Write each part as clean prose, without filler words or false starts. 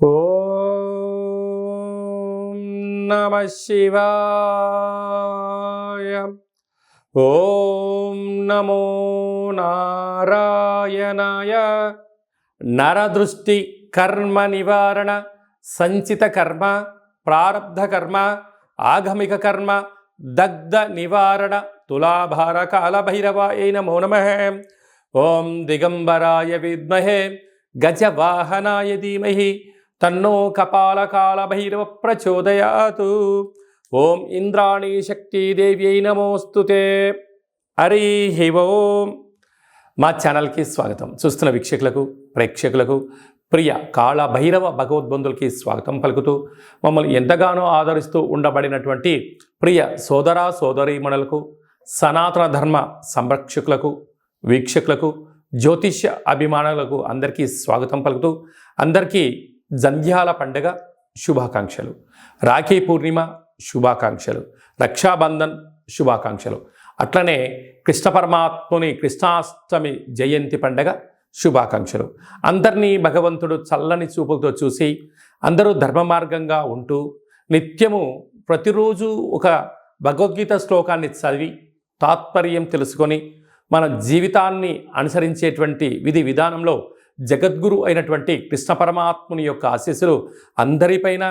ఓం నమః శివాయ. ఓం నమో నారాయణాయ. నరదృష్టి కర్మ నివారణ, సంచిత కర్మ, ప్రారబ్ధ కర్మ, ఆగమిక కర్మ, దగ్ధ నివారణ, తులాభార కాల భైరవాయ నమో నమః. ఓం దిగంబరాయ విద్మహే గజవాహనాయ ధీమహి తన్నో కపాలకాల భైరవ ప్రచోదయాతు. ఓం ఇంద్రాణీ శక్తిదేవ్యై నమోస్తుతే. హరి ఓం. మా ఛానల్కి స్వాగతం. చూస్తున్న వీక్షకులకు, ప్రేక్షకులకు, ప్రియ కాళ భైరవ భగవద్బంధులకి స్వాగతం పలుకుతూ, మమ్మల్ని ఎంతగానో ఆదరిస్తూ ఉండబడినటువంటి ప్రియ సోదర సోదరీమణులకు, సనాతన ధర్మ సంరక్షకులకు, వీక్షకులకు, జ్యోతిష్య అభిమానులకు అందరికీ స్వాగతం పలుకుతూ, అందరికీ జంధ్యాల పండుగ శుభాకాంక్షలు, రాఖీ పూర్ణిమ శుభాకాంక్షలు, రక్షాబంధన్ శుభాకాంక్షలు, అట్లనే కృష్ణ పరమాత్ముని కృష్ణాష్టమి జయంతి పండుగ శుభాకాంక్షలు. అందరినీ భగవంతుడు చల్లని చూపులతో చూసి అందరూ ధర్మ మార్గంగా ఉంటూ నిత్యము ప్రతిరోజు ఒక భగవద్గీత శ్లోకాన్ని చదివి తాత్పర్యం తెలుసుకొని మన జీవితాన్ని అనుసరించేటువంటి విధి విధానంలో జగద్గురు అయినటువంటి కృష్ణ పరమాత్ముని యొక్క ఆశీస్సులు అందరిపైన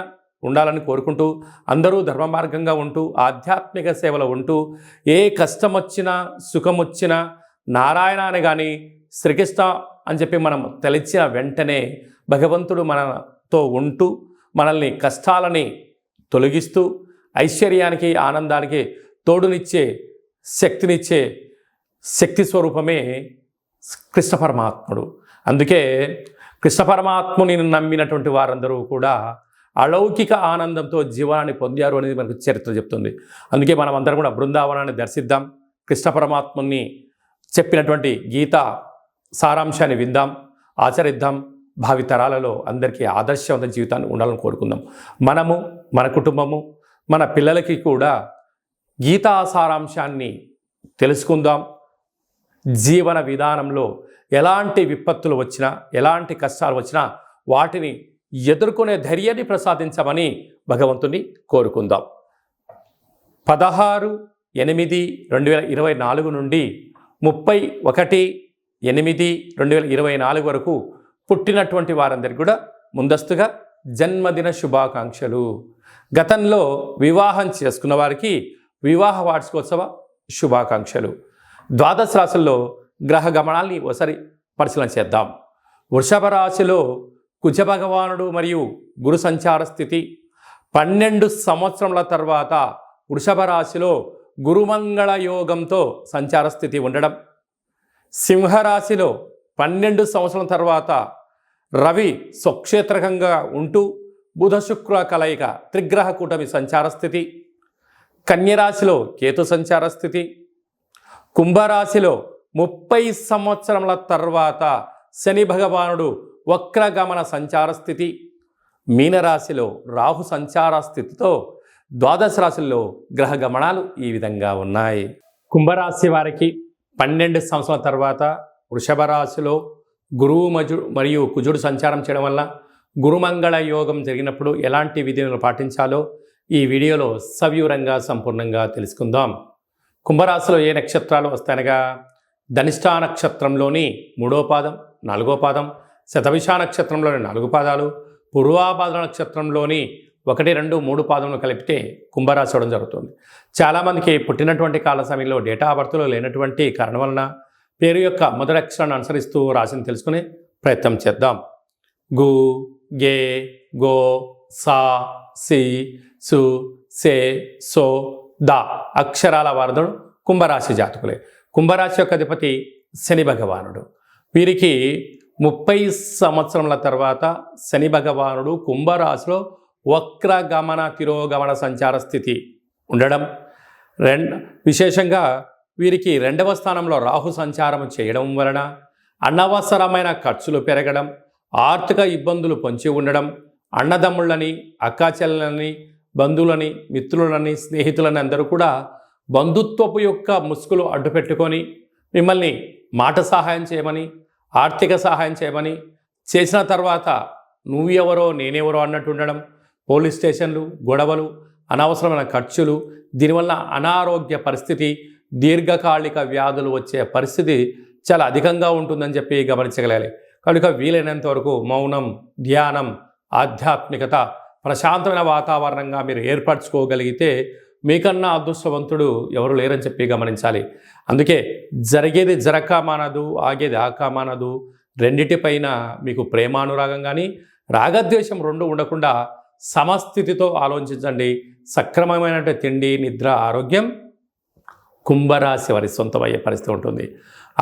ఉండాలని కోరుకుంటూ, అందరూ ధర్మ మార్గంగా ఉంటూ ఆధ్యాత్మిక సేవలో ఉంటూ, ఏ కష్టం వచ్చినా సుఖం వచ్చినా నారాయణ అని కానీ శ్రీకృష్ణ అని చెప్పి మనం తలిచిన వెంటనే భగవంతుడు మనతో ఉంటూ మనల్ని కష్టాలని తొలగిస్తూ ఐశ్వర్యానికి ఆనందానికి తోడునిచ్చే శక్తినిచ్చే శక్తి స్వరూపమే కృష్ణ పరమాత్ముడు. అందుకే కృష్ణ పరమాత్ముని నమ్మినటువంటి వారందరూ కూడా అలౌకిక ఆనందంతో జీవనాన్ని పొందారు అనేది మనకు చరిత్ర చెప్తుంది. అందుకే మనం అందరం కూడా బృందావనాన్ని దర్శిద్దాం, కృష్ణ పరమాత్ముని చెప్పినటువంటి గీత సారాంశాన్ని విందాం, ఆచరిద్దాం. భావితరాలలో అందరికీ ఆదర్శవంత జీవితాన్ని ఉండాలని కోరుకుందాం. మనము, మన కుటుంబము, మన పిల్లలకి కూడా గీతా సారాంశాన్ని తెలుసుకుందాం. జీవన విధానంలో ఎలాంటి విపత్తులు వచ్చినా, ఎలాంటి కష్టాలు వచ్చినా వాటిని ఎదుర్కొనే ధైర్యాన్ని ప్రసాదించమని భగవంతుని కోరుకుందాం. 16/8/2024 నుండి 31/8/2024 వరకు పుట్టినటువంటి వారందరికీ కూడా ముందస్తుగా జన్మదిన శుభాకాంక్షలు. గతంలో వివాహం చేసుకున్న వారికి వివాహ వార్షికోత్సవ శుభాకాంక్షలు. ద్వాదశ రాశుల్లో గ్రహ గమనాల్ని ఒకసారి పరిశీలన చేద్దాం. వృషభ రాశిలో కుజ భగవానుడు మరియు గురు సంచార స్థితి. 12 సంవత్సరముల తర్వాత వృషభ రాశిలో గురుమంగళ యోగంతో సంచార స్థితి ఉండడం. సింహరాశిలో 12 సంవత్సరాల తర్వాత రవి స్వక్షేత్రకంగా ఉంటూ బుధ శుక్ర కలయిక త్రిగ్రహ కూటమి సంచార స్థితి. కన్యరాశిలో కేతు సంచార స్థితి. కుంభరాశిలో 30 సంవత్సరముల తర్వాత శని భగవానుడు వక్రగమన సంచార స్థితి. మీనరాశిలో రాహు సంచార స్థితితో ద్వాదశ రాశుల్లో గ్రహ గమనాలు ఈ విధంగా ఉన్నాయి. కుంభరాశి వారికి 12 సంవత్సరాల తర్వాత వృషభ రాశిలో గురువు మరియు కుజుడు సంచారం చేయడం వల్ల గురుమంగళ యోగం జరిగినప్పుడు ఎలాంటి విధులను పాటించాలో ఈ వీడియోలో సవివరంగా సంపూర్ణంగా తెలుసుకుందాం. కుంభరాశిలో ఏ నక్షత్రాలు వస్తాయనగా ధనిష్టా నక్షత్రంలోని 3వ పాదం, 4వ పాదం, శతభిష నక్షత్రంలోని 4 పాదాలు, పూర్వాభాద్ర నక్షత్రంలోని 1, 2, 3 పాదములు కలిపితే కుంభరాశి అవడం జరుగుతుంది. చాలామందికి పుట్టినటువంటి కాల సమయంలో డేటా ఆఫ్ బర్త్లో లేనటువంటి కారణం వలన పేరు యొక్క మొదటి అక్షరాన్ని అనుసరిస్తూ రాశిని తెలుసుకునే ప్రయత్నం చేద్దాం. గు, గే, గో, సా, సి, సు, సే, సో, ద అక్షరాల వారధుడు కుంభరాశి జాతకులే. కుంభరాశి యొక్క అధిపతి శని భగవానుడు. వీరికి 30 సంవత్సరముల తర్వాత శని భగవానుడు కుంభరాశిలో వక్రగమన తిరోగమన సంచార స్థితి ఉండడం. విశేషంగా వీరికి 2వ స్థానంలో రాహు సంచారం చేయడం వలన అనవసరమైన ఖర్చులు పెరగడం, ఆర్థిక ఇబ్బందులు పొంచి ఉండడం, అన్నదమ్ముళ్ళని, అక్కాచెల్లెలని, బంధువులని, మిత్రులని, స్నేహితులని అందరూ కూడా బంధుత్వపు యొక్క ముసుగులు అడ్డుపెట్టుకొని మిమ్మల్ని మాట సహాయం చేయమని, ఆర్థిక సహాయం చేయమని చేసిన తర్వాత నువ్వు ఎవరో నేనెవరో అన్నట్టు ఉండడం, పోలీస్ స్టేషన్లు, గొడవలు, అనవసరమైన ఖర్చులు, దీనివల్ల అనారోగ్య పరిస్థితి, దీర్ఘకాలిక వ్యాధులు వచ్చే పరిస్థితి చాలా అధికంగా ఉంటుందని చెప్పి గమనించగలగాలి. కనుక వీలైనంత వరకు మౌనం, ధ్యానం, ఆధ్యాత్మికత, ప్రశాంతమైన వాతావరణంగా మీరు ఏర్పరచుకోగలిగితే మీకన్నా అదృష్టవంతుడు ఎవరు లేరని చెప్పి గమనించాలి. అందుకే జరిగేది జరక మానదు, ఆగేది ఆక మానదు. రెండిటిపైన మీకు ప్రేమానురాగం కానీ రాగద్వేషం రెండు ఉండకుండా సమస్థితితో ఆలోచించండి. సక్రమమైన తిండి, నిద్ర, ఆరోగ్యం కుంభరాశి వారి సొంతమయ్యే పరిస్థితి ఉంటుంది.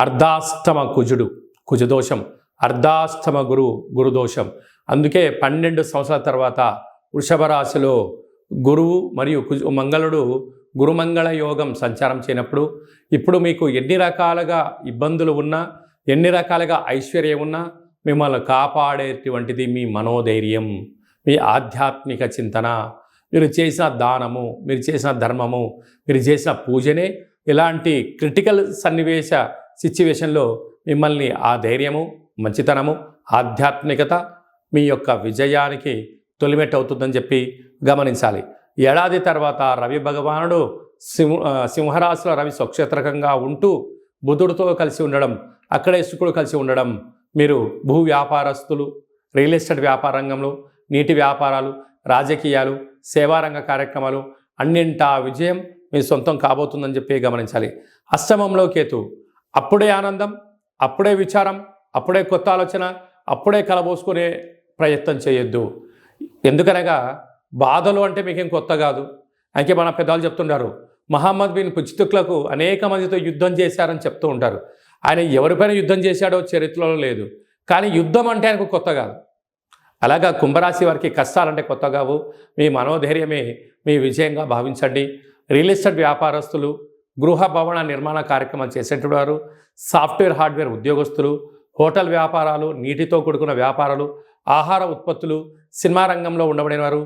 అర్ధాష్టమ కుజుడు, కుజదోషం, అర్ధాష్టమ గురుదోషం. అందుకే 12 సంవత్సరాల తర్వాత వృషభ రాశిలో గురువు మరియు మంగళుడు గురుమంగళ యోగం సంచారం చేయనప్పుడు ఇప్పుడు మీకు ఎన్ని రకాలుగా ఇబ్బందులు ఉన్నా, ఎన్ని రకాలుగా ఐశ్వర్యం ఉన్నా మిమ్మల్ని కాపాడేటువంటిది మీ మనోధైర్యం, మీ ఆధ్యాత్మిక చింతన, మీరు చేసిన దానము, మీరు చేసిన ధర్మము, మీరు చేసిన పూజనే ఇలాంటి క్రిటికల్ సిచ్యువేషన్లో మిమ్మల్ని ఆ ధైర్యము, మంచితనము, ఆధ్యాత్మికత మీ యొక్క విజయానికి తొలిమెట్టు అవుతుందని చెప్పి గమనించాలి. ఏడాది తర్వాత రవి భగవానుడు సింహరాశిలో రవి స్వక్షేత్రకంగా ఉంటూ బుధుడితో కలిసి ఉండడం, అక్కడే శుక్రుడు కలిసి ఉండడం, మీరు భూ వ్యాపారస్తులు, రియల్ ఎస్టేట్ వ్యాపార రంగంలో, నీటి వ్యాపారాలు, రాజకీయాలు, సేవారంగ కార్యక్రమాలు అన్నింటా విజయం మీ సొంతం కాబోతుందని చెప్పి గమనించాలి. అష్టమంలో కేతు, అప్పుడే ఆనందం, అప్పుడే విచారం, అప్పుడే కొత్త ఆలోచన, అప్పుడే కలబోసుకునే ప్రయత్నం చేయొద్దు. ఎందుకనగా బాధలు అంటే మీకేం కొత్త కాదు. అందుకే మన పెద్దవాళ్ళు చెప్తుంటారు, మహమ్మద్ బిన్ పుచ్తుక్లకు అనేక మందితో యుద్ధం చేశారని చెప్తూ ఉంటారు. ఆయన ఎవరిపైన యుద్ధం చేశాడో చరిత్రలో లేదు, కానీ యుద్ధం అంటే ఆయనకు కొత్త కాదు. అలాగా కుంభరాశి వారికి కష్టాలంటే కొత్త కావు. మీ మనోధైర్యమే మీ విజయంగా భావించండి. రియల్ ఎస్టేట్ వ్యాపారస్తులు, గృహ భవన నిర్మాణ కార్యక్రమాలు చేసేటువంటి వారు, సాఫ్ట్వేర్ హార్డ్వేర్ ఉద్యోగస్తులు, హోటల్ వ్యాపారాలు, నీటితో కూడుకున్న వ్యాపారాలు, ఆహార ఉత్పత్తులు, సినిమా రంగంలో ఉండబడిన వారు,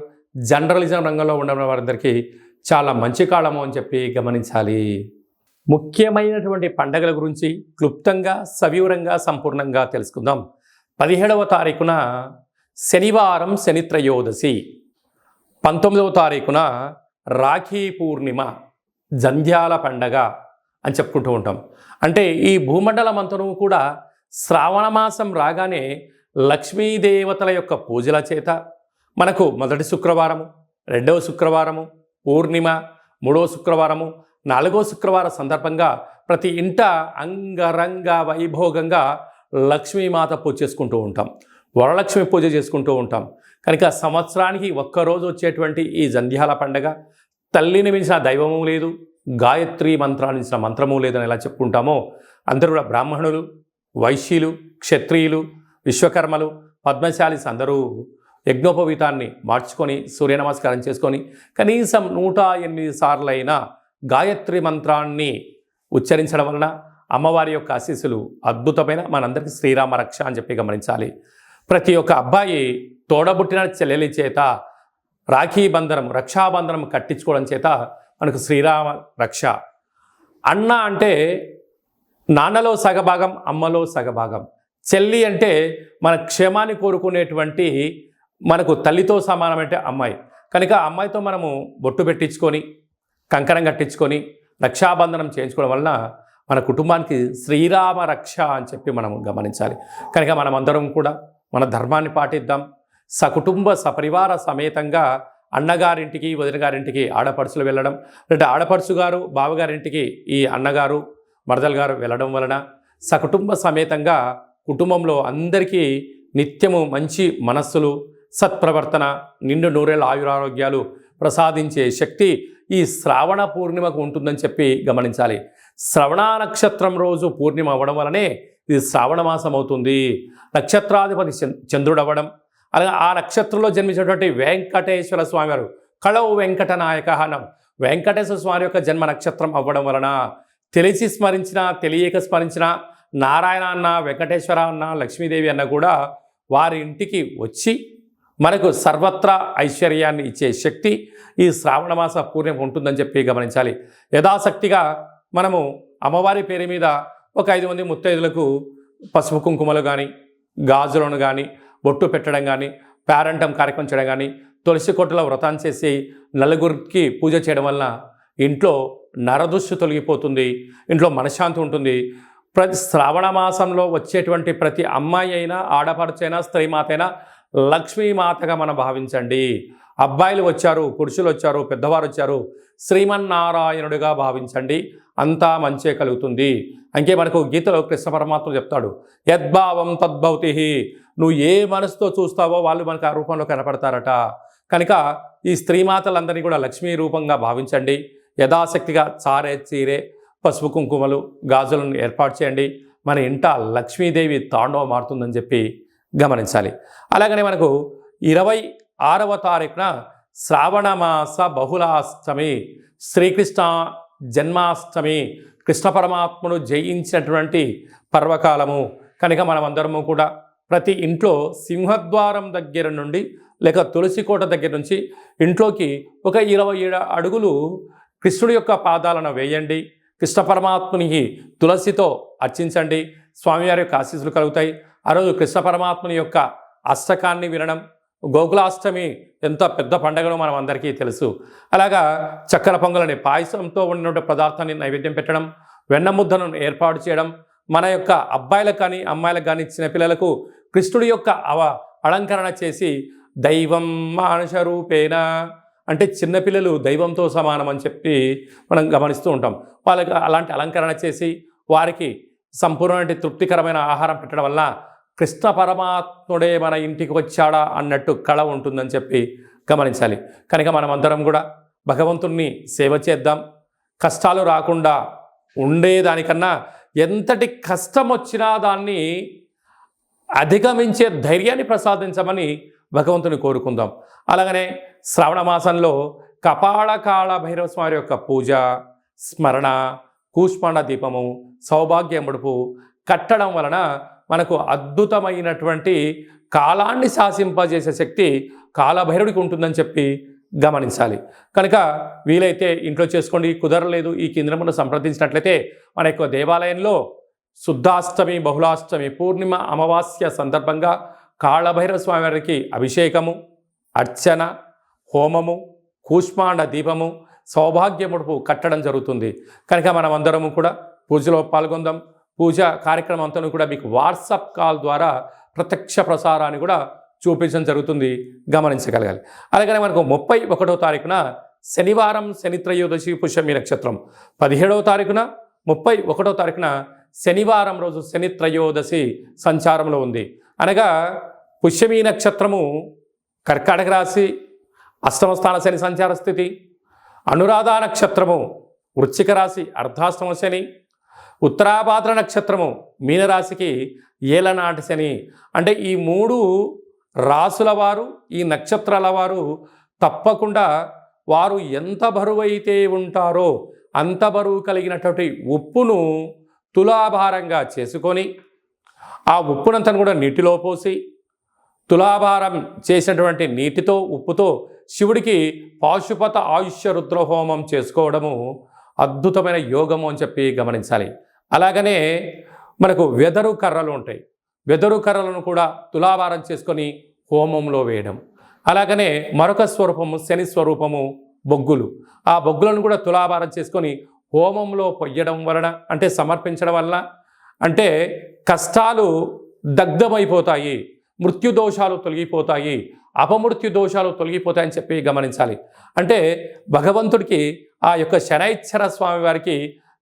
జర్నలిజం రంగంలో ఉండబడిన వారందరికీ చాలా మంచి కాలము అని చెప్పి గమనించాలి. ముఖ్యమైనటువంటి పండగల గురించి క్లుప్తంగా, సవివరంగా, సంపూర్ణంగా తెలుసుకుందాం. 17వ తారీఖున శనివారం శని త్రయోదశి, 19వ తారీఖున రాఖీ పూర్ణిమ, జంధ్యాల పండగ అని చెప్పుకుంటూ ఉంటాం. అంటే ఈ భూమండలం అంతను కూడా శ్రావణ మాసం రాగానే లక్ష్మీదేవతల యొక్క పూజల చేత మనకు మొదటి శుక్రవారము, రెండవ శుక్రవారము, పూర్ణిమ, మూడవ శుక్రవారము, నాలుగో శుక్రవారం సందర్భంగా ప్రతి ఇంట అంగరంగ వైభోగంగా లక్ష్మీమాత పూజ చేసుకుంటూ ఉంటాం, వరలక్ష్మి పూజ చేసుకుంటూ ఉంటాం. కనుక సంవత్సరానికి ఒక్కరోజు వచ్చేటువంటి ఈ జంధ్యాల పండగ తల్లిని మించిన దైవము లేదు, గాయత్రి మంత్రాన్ని మించిన మంత్రము లేదని ఎలా చెప్పుకుంటామో అందరూ కూడా బ్రాహ్మణులు, వైశ్యులు, క్షత్రియులు, విశ్వకర్మలు, పద్మశాలిస్ అందరూ యజ్ఞోపవీతాన్ని మార్చుకొని సూర్య నమస్కారం చేసుకొని కనీసం 108 సార్లైనా గాయత్రి మంత్రాన్ని ఉచ్చరించడం వలన అమ్మవారి యొక్క ఆశీస్సులు అద్భుతమైన మనందరికీ శ్రీరామ రక్ష అని చెప్పి గమనించాలి. ప్రతి ఒక్క అబ్బాయి తోడబుట్టిన చెల్లెలి చేత రాఖీ బంధనం, రక్షాబంధనం కట్టించుకోవడం చేత మనకు శ్రీరామ రక్ష. అన్న అంటే నాన్నలో సగభాగం, అమ్మలో సగభాగం. చెల్లి అంటే మన క్షేమాన్ని కోరుకునేటువంటి మనకు తల్లితో సమానమంటే అమ్మాయి. కనుక అమ్మాయితో మనము బొట్టు పెట్టించుకొని, కంకణం కట్టించుకొని, రక్షాబంధనం చేయించుకోవడం వలన మన కుటుంబానికి శ్రీరామ రక్ష అని చెప్పి మనం గమనించాలి. కనుక మనమందరం కూడా మన ధర్మాన్ని పాటిద్దాం. సకుటుంబ సపరివార సమేతంగా అన్నగారింటికి, వదిన గారింటికి ఆడపడుచులు వెళ్ళడం, లేదా ఆడపడుచు గారు బావగారింటికి ఈ అన్నగారు, మరదలు గారు వెళ్ళడం వలన సకుటుంబ సమేతంగా కుటుంబంలో అందరికీ నిత్యము మంచి మనస్సులు, సత్ప్రవర్తన, నిండు నూరేళ్ళ ఆయురారోగ్యాలు ప్రసాదించే శక్తి ఈ శ్రావణ పూర్ణిమకు ఉంటుందని చెప్పి గమనించాలి. శ్రవణ నక్షత్రం రోజు పూర్ణిమ అవ్వడం వలనే ఇది శ్రావణ మాసం అవుతుంది. నక్షత్రాధిపతి చంద్రుడు అవ్వడం, అలాగే ఆ నక్షత్రంలో జన్మించినటువంటి వెంకటేశ్వర స్వామి వారు కళవు వెంకటనాయక అనం వెంకటేశ్వర స్వామి యొక్క జన్మ నక్షత్రం అవ్వడం వలన తెలిసి స్మరించినా తెలియక స్మరించినా నారాయణ అన్న, వెంకటేశ్వర అన్న, లక్ష్మీదేవి అన్న కూడా వారి ఇంటికి వచ్చి మనకు సర్వత్రా ఐశ్వర్యాన్ని ఇచ్చే శక్తి ఈ శ్రావణ మాస పూర్ణిమ ఉంటుందని చెప్పి గమనించాలి. యథాశక్తిగా మనము అమ్మవారి పేరు మీద ఒక 5 మంది ముత్తైదులకు పసుపు కుంకుమలు కానీ, గాజులను కానీ, బొట్టు పెట్టడం కానీ, పేరంటం కార్యక్రమం చేయడం కానీ, తులసి కోటలో వ్రతం చేసి నలుగురికి పూజ చేయడం వలన ఇంట్లో నరదృష్టి తొలగిపోతుంది, ఇంట్లో మనశ్శాంతి ఉంటుంది. ప్రతి శ్రావణ మాసంలో వచ్చేటువంటి ప్రతి అమ్మాయి అయినా, ఆడపడుచైనా, స్త్రీమాత అయినా లక్ష్మీమాతగా మనం భావించండి. అబ్బాయిలు వచ్చారు, పురుషులు వచ్చారు, పెద్దవారు వచ్చారు, శ్రీమన్నారాయణుడిగా భావించండి. అంతా మంచే కలుగుతుంది. అంకే మనకు గీతలో కృష్ణ పరమాత్మ చెప్తాడు, యద్భావం తద్భవతి. నువ్వు ఏ మనసుతో చూస్తావో వాళ్ళు మనకు ఆ రూపంలో కనపడతారట. కనుక ఈ స్త్రీమాతలందరినీ కూడా లక్ష్మీ రూపంగా భావించండి. యథాశక్తిగా చారే, చీరే, పసుపు కుంకుమలు, గాజులను ఏర్పాటు చేయండి. మన ఇంట లక్ష్మీదేవి తాండవం మారుతుందని చెప్పి గమనించాలి. అలాగనే మనకు 26వ తారీఖున శ్రావణమాస బహుళాష్టమి, శ్రీకృష్ణ జన్మాష్టమి, కృష్ణ పరమాత్మను జయించినటువంటి పర్వకాలము. కనుక మనమందరము కూడా ప్రతి ఇంట్లో సింహద్వారం దగ్గర నుండి లేక తులసి కోట దగ్గర నుంచి ఇంట్లోకి ఒక 27 అడుగులు కృష్ణుడి యొక్క పాదాలను వేయండి. కృష్ణ పరమాత్మునికి తులసితో అర్చించండి. స్వామివారి యొక్క ఆశీస్సులు కలుగుతాయి. ఆ రోజు కృష్ణ పరమాత్ముని యొక్క అష్టకాన్ని వినడం, గోకులాష్టమి ఎంత పెద్ద పండగనో మనం అందరికీ తెలుసు. అలాగా చక్కెర పొంగలని పాయసంతో ఉన్న పదార్థాన్ని నైవేద్యం పెట్టడం, వెన్న ముద్దను ఏర్పాటు చేయడం, మన యొక్క అబ్బాయిలకు కానీ అమ్మాయిలకు కానీ చిన్నపిల్లలకు కృష్ణుడి యొక్క అలంకరణ చేసి దైవం మానుష రూపేణ, అంటే చిన్నపిల్లలు దైవంతో సమానం అని చెప్పి మనం గమనిస్తూ ఉంటాం. వాళ్ళకి అలాంటి అలంకరణ చేసి వారికి సంపూర్ణమైన తృప్తికరమైన ఆహారం పెట్టడం వల్ల కృష్ణ పరమాత్ముడే మన ఇంటికి వచ్చాడా అన్నట్టు కళ ఉంటుందని చెప్పి గమనించాలి. కనుక మనమందరం కూడా భగవంతుణ్ణి సేవ చేద్దాం. కష్టాలు రాకుండా ఉండేదానికన్నా ఎంతటి కష్టం వచ్చినా దాన్ని అధిగమించే ధైర్యాన్ని ప్రసాదించమని భగవంతుని కోరుకుందాం. అలాగనే శ్రావణ మాసంలో కపాళకాళ భైరవ స్వామి యొక్క పూజ, స్మరణ, కూష్మాండ దీపము, సౌభాగ్య ముడుపు కట్టడం వలన మనకు అద్భుతమైనటువంటి కాలాన్ని శాసింపజేసే శక్తి కాలభైరవుడికి ఉంటుందని చెప్పి గమనించాలి. కనుక వీలైతే ఇంట్లో చేసుకోండి. కుదరలేదు ఈ కేంద్రమును సంప్రదించినట్లయితే మన యొక్క దేవాలయంలో శుద్ధాష్టమి, బహుళాష్టమి, పూర్ణిమ, అమావాస్య సందర్భంగా కాళభైరవ స్వామి వారికి అభిషేకము, అర్చన, హోమము, కూష్మాండ దీపము, సౌభాగ్య ముడుపు కట్టడం జరుగుతుంది. కనుక మనమందరము కూడా పూజలో పాల్గొందాం. పూజ కార్యక్రమం అంతా కూడా మీకు వాట్సాప్ కాల్ ద్వారా ప్రత్యక్ష ప్రసారాన్ని కూడా చూపించడం జరుగుతుంది, గమనించగలగాలి. అలాగే మనకు 31వ తారీఖున శనివారం, శని త్రయోదశి, పుష్యమి నక్షత్రం. 17వ తారీఖున 31వ తారీఖున శనివారం రోజు శని త్రయోదశి సంచారంలో ఉంది. అనగా పుష్యమి నక్షత్రము కర్కాటక రాశి, అష్టమ స్థాన శని సంచార స్థితి. అనురాధ నక్షత్రము వృశ్చిక రాశి, అర్ధాష్టమ శని. ఉత్తరాభాద్ర నక్షత్రము మీనరాశికి ఏలనాటి శని. అంటే ఈ 3 రాసుల వారు, ఈ నక్షత్రాల వారు తప్పకుండా వారు ఎంత బరువైతే ఉంటారో అంత బరువు కలిగినటువంటి ఉప్పును తులాభారంగా చేసుకొని ఆ ఉప్పునంతను కూడా నీటిలో పోసి తులాభారం చేసినటువంటి నీటితో, ఉప్పుతో శివుడికి పాశుపత ఆయుష్య రుద్రహోమం చేసుకోవడము అద్భుతమైన యోగము అని చెప్పి గమనించాలి. అలాగనే మనకు వెదరు కర్రలు ఉంటాయి. వెదరు కర్రలను కూడా తులాభారం చేసుకొని హోమంలో వేయడం. అలాగనే మరొక స్వరూపము శని స్వరూపము బొగ్గులు. ఆ బొగ్గులను కూడా తులాభారం చేసుకొని హోమంలో పొయ్యడం వలన, అంటే సమర్పించడం వలన, అంటే కష్టాలు దగ్ధమైపోతాయి, మృత్యుదోషాలు తొలగిపోతాయి, అపమృత్యు దోషాలు తొలగిపోతాయని చెప్పి గమనించాలి. అంటే భగవంతుడికి ఆ యొక్క శనైశ్వర స్వామి వారికి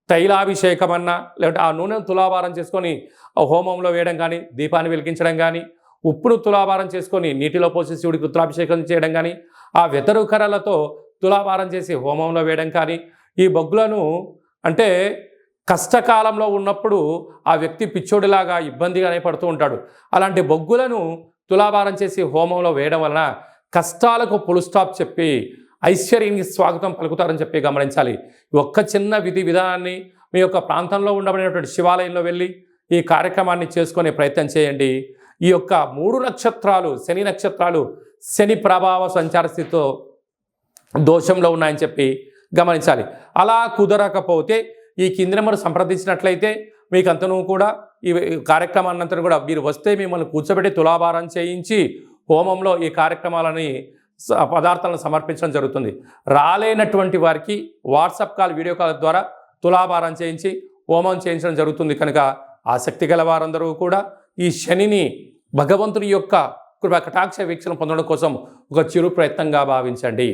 తైలాభిషేకం అన్నా, లేకపోతే ఆ నూనెను తులాభారం చేసుకొని హోమంలో వేయడం కానీ, దీపాన్ని వెలిగించడం కానీ, ఉప్పును తులాభారం చేసుకొని నీటిలో పోసి శివుడికి రుద్రాభిషేకం చేయడం కానీ, ఆ వెతరు కర్రలతో తులాభారం చేసి హోమంలో వేయడం కానీ, ఈ బొగ్గులను అంటే కష్టకాలంలో ఉన్నప్పుడు ఆ వ్యక్తి పిచ్చోడిలాగా ఇబ్బందిగానే పడుతూ ఉంటాడు. అలాంటి బొగ్గులను తులాభారం చేసి హోమంలో వేయడం వలన కష్టాలకు ఫుల్ స్టాప్ చెప్పి ఐశ్వర్యానికి స్వాగతం పలుకుతారని చెప్పి గమనించాలి. ఒక్క చిన్న విధి విధానాన్ని మీ యొక్క ప్రాంతంలో ఉండబడినటువంటి శివాలయంలో వెళ్ళి ఈ కార్యక్రమాన్ని చేసుకునే ప్రయత్నం చేయండి. ఈ యొక్క 3 నక్షత్రాలు, శని నక్షత్రాలు శని ప్రభావ సంచార స్థితితో దోషంలో ఉన్నాయని చెప్పి గమనించాలి. అలా కుదరకపోతే ఈ కింది నెంబర్ సంప్రదించినట్లయితే మీకంతనూ కూడా ఈ కార్యక్రమాన్నంతా కూడా మీరు వస్తే మిమ్మల్ని కూర్చోబెట్టి తులాభారం చేయించి హోమంలో ఈ కార్యక్రమాలని పదార్థాలను సమర్పించడం జరుగుతుంది. రాలేనటువంటి వారికి వాట్సాప్ కాల్, వీడియో కాల్ ద్వారా తులాభారం చేయించి హోమం చేయించడం జరుగుతుంది. కనుక ఆసక్తి గల వారందరూ కూడా ఈ శనిని భగవంతుని యొక్క కృపా కటాక్ష వీక్షణ పొందడం కోసం ఒక చిరు ప్రయత్నంగా భావించండి.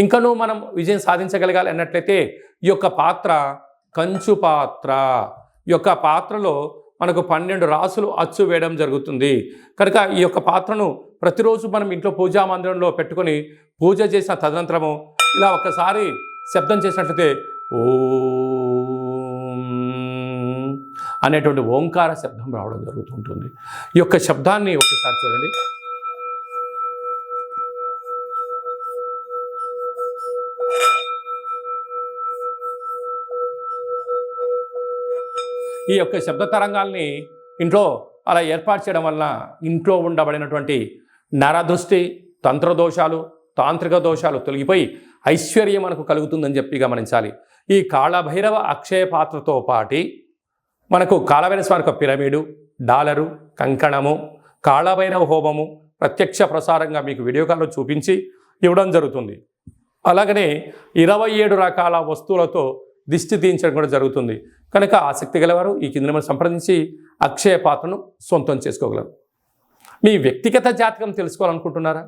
ఇంకనూ మనం విజయం సాధించగలగాలి అన్నట్లయితే ఈ యొక్క పాత్ర కంచు పాత్ర. ఈ యొక్క పాత్రలో మనకు 12 రాసులు అచ్చు వేయడం జరుగుతుంది. కనుక ఈ యొక్క పాత్రను ప్రతిరోజు మనం ఇంట్లో పూజా మందిరంలో పెట్టుకొని పూజ చేసిన తదనంతరము ఇలా ఒక్కసారి శబ్దం చేసినట్లయితే ఓం అనేటువంటి ఓంకార శబ్దం రావడం జరుగుతుంటుంది. ఈ యొక్క శబ్దాన్ని ఒకసారి చూడండి. ఈ యొక్క శబ్ద తరంగాల్ని ఇంట్లో అలా ఏర్పాటు చేయడం వలన ఇంట్లో ఉండబడినటువంటి నరదృష్టి, తంత్రదోషాలు, తాంత్రిక దోషాలు తొలగిపోయి ఐశ్వర్యం మనకు కలుగుతుందని చెప్పి గమనించాలి. ఈ కాళభైరవ అక్షయ పాత్రతో పాటి మనకు కాళభైరవ స్వామి యొక్క పిరమిడు, డాలరు, కంకణము, కాళభైరవ హోమము ప్రత్యక్ష ప్రసారంగా మీకు వీడియో కాల్లో చూపించి ఇవ్వడం జరుగుతుంది. అలాగనే 27 రకాల వస్తువులతో దిష్టి తీయించడం కూడా జరుగుతుంది. కనుక ఆసక్తి గలవారు ఈ కింద నెంబర్ సంప్రదించి అక్షయ పాత్రను సొంతం చేసుకోగలరు. మీ వ్యక్తిగత జాతకం తెలుసుకోవాలనుకుంటున్నారా?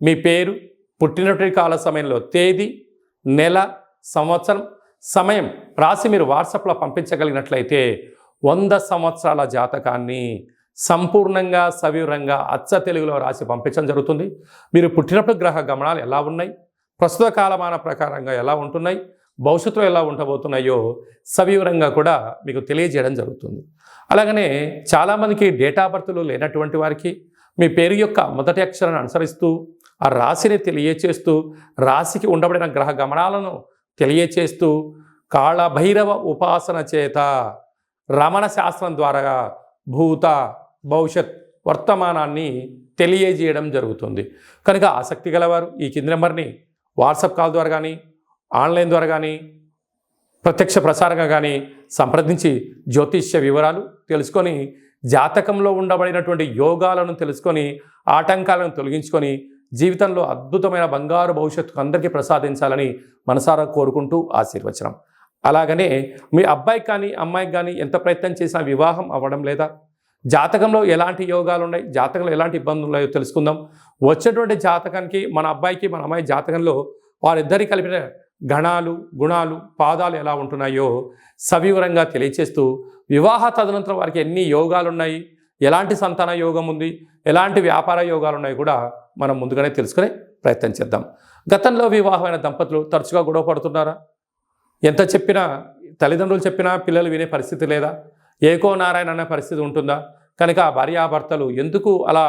మీ పేరు, పుట్టినటువంటి కాల సమయంలో తేదీ, నెల, సంవత్సరం, సమయం రాసి మీరు వాట్సాప్లో పంపించగలిగినట్లయితే 100 సంవత్సరాల జాతకాన్ని సంపూర్ణంగా సవివరంగా అచ్చ తెలుగులో రాసి పంపించడం జరుగుతుంది. మీరు పుట్టినప్పుడు గ్రహ గమనాలు ఎలా ఉన్నాయి, ప్రస్తుత కాలమాన ప్రకారంగా ఎలా ఉంటున్నాయి, భవిష్యత్తులో ఎలా ఉండబోతున్నాయో సవివరంగా కూడా మీకు తెలియజేయడం జరుగుతుంది. అలాగనే చాలామందికి డేట్ ఆఫ్ బర్త్లు లేనటువంటి వారికి మీ పేరు యొక్క మొదటి అక్షరాన్ని అనుసరిస్తూ ఆ రాశిని తెలియచేస్తూ రాశికి ఉండబడిన గ్రహ గమనాలను తెలియచేస్తూ కాళభైరవ ఉపాసన చేత రమణ శాస్త్రం ద్వారా భూత, భవిష్యత్, వర్తమానాన్ని తెలియజేయడం జరుగుతుంది. కనుక ఆసక్తి గలవారు ఈ కింది నెంబర్ని వాట్సాప్ కాల్ ద్వారా కానీ, ఆన్లైన్ ద్వారా కానీ, ప్రత్యక్ష ప్రసారంగా కానీ సంప్రదించి జ్యోతిష్య వివరాలు తెలుసుకొని జాతకంలో ఉండబడినటువంటి యోగాలను తెలుసుకొని ఆటంకాలను తొలగించుకొని జీవితంలో అద్భుతమైన బంగారు భవిష్యత్తు అందరికీ ప్రసాదించాలని మనసారా కోరుకుంటూ ఆశీర్వచనం. అలాగనే మీ అబ్బాయికి కానీ అమ్మాయికి కానీ ఎంత ప్రయత్నం చేసినా వివాహం అవ్వడం లేదా, జాతకంలో ఎలాంటి యోగాలు ఉన్నాయి, జాతకంలో ఎలాంటి ఇబ్బందులు ఉన్నాయో తెలుసుకుందాం. వచ్చేటువంటి జాతకానికి మన అబ్బాయికి మన అమ్మాయి జాతకంలో వారిద్దరి కలిపిన గణాలు, గుణాలు, పాదాలు ఎలా ఉంటున్నాయో సవివరంగా తెలియచేస్తూ వివాహ తదనంతరం వారికి ఎన్ని యోగాలు ఉన్నాయి, ఎలాంటి సంతాన యోగం ఉంది, ఎలాంటి వ్యాపార యోగాలు ఉన్నాయి కూడా మనం ముందుగానే తెలుసుకునే ప్రయత్నం చేద్దాం. గతంలో వివాహమైన దంపతులు తరచుగా గొడవ పడుతున్నారా? ఎంత చెప్పినా, తల్లిదండ్రులు చెప్పినా పిల్లలు వినే పరిస్థితి లేదా? ఏకో నారాయణ అనే పరిస్థితి ఉంటుందా? కనుక భార్యాభర్తలు ఎందుకు అలా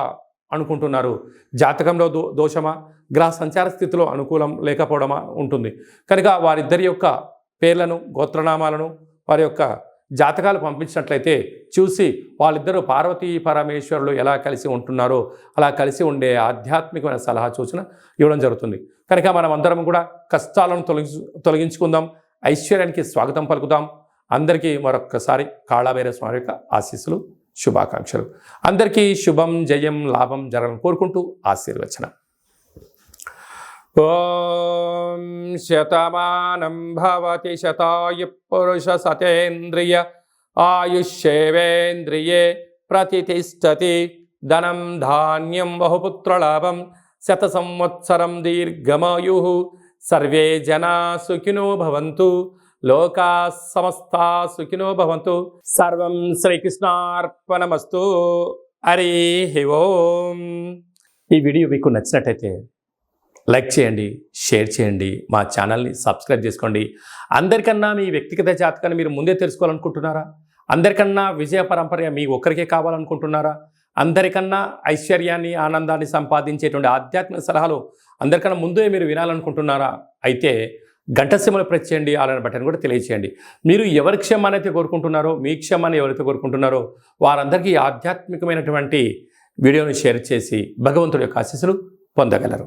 అనుకుంటున్నారు? జాతకంలో దోషమా, గ్రహ సంచార స్థితిలో అనుకూలం లేకపోవడమా ఉంటుంది. కనుక వారిద్దరి యొక్క పేర్లను, గోత్రనామాలను, వారి యొక్క జాతకాలు పంపించినట్లయితే చూసి వాళ్ళిద్దరూ పార్వతీ పరమేశ్వరులు ఎలా కలిసి ఉంటున్నారో అలా కలిసి ఉండే ఆధ్యాత్మికమైన సలహా సూచన ఇవ్వడం జరుగుతుంది. కనుక మనం అందరం కూడా కష్టాలను తొలగించుకుందాం, ఐశ్వర్యానికి స్వాగతం పలుకుదాం. అందరికీ మరొక్కసారి కాళభైరవ స్వామి యొక్క ఆశీస్సులు, శుభాకాంక్షలు. అందరికీ శుభం, జయం, లాభం జరగాలని కోరుకుంటూ ఆశీర్వచనం. ఓం శతమానం భవతి శతాయు పురుష సతేంద్రియ ఆయుష్యేవేంద్రియే ప్రతిష్టతి ధనం ధాన్యం బహుపుత్రలాభం శత సంవత్సరం దీర్ఘమాయు సర్వే జనా సుఖినో భవంతు లోకా సమస్తా సుఖినో భవంతు. సర్వం శ్రీకృష్ణార్పణమస్తు. హరి ఓం. ఈ వీడియో మీకు నచ్చినట్టయితే లైక్ చేయండి, షేర్ చేయండి, మా ఛానల్ని సబ్స్క్రైబ్ చేసుకోండి. అందరికన్నా మీ వ్యక్తిగత జాతకాన్ని మీరు ముందే తెలుసుకోవాలనుకుంటున్నారా? అందరికన్నా విజయ పరంపర మీ ఒక్కరికే కావాలనుకుంటున్నారా? అందరికన్నా ఐశ్వర్యాన్ని, ఆనందాన్ని సంపాదించేటువంటి ఆధ్యాత్మిక సలహాలు అందరికన్నా ముందే మీరు వినాలనుకుంటున్నారా? అయితే గంట సింబల్ ప్రెస్ చేయండి, అలానే బటన్ కూడా తెలియచేయండి. మీరు ఎవరి క్షేమాన్ని అయితే కోరుకుంటున్నారో, మీ క్షేమాన్ని ఎవరైతే కోరుకుంటున్నారో వారందరికీ ఆధ్యాత్మికమైనటువంటి వీడియోని షేర్ చేసి భగవంతుడి యొక్క ఆశీస్సులు పొందగలరు.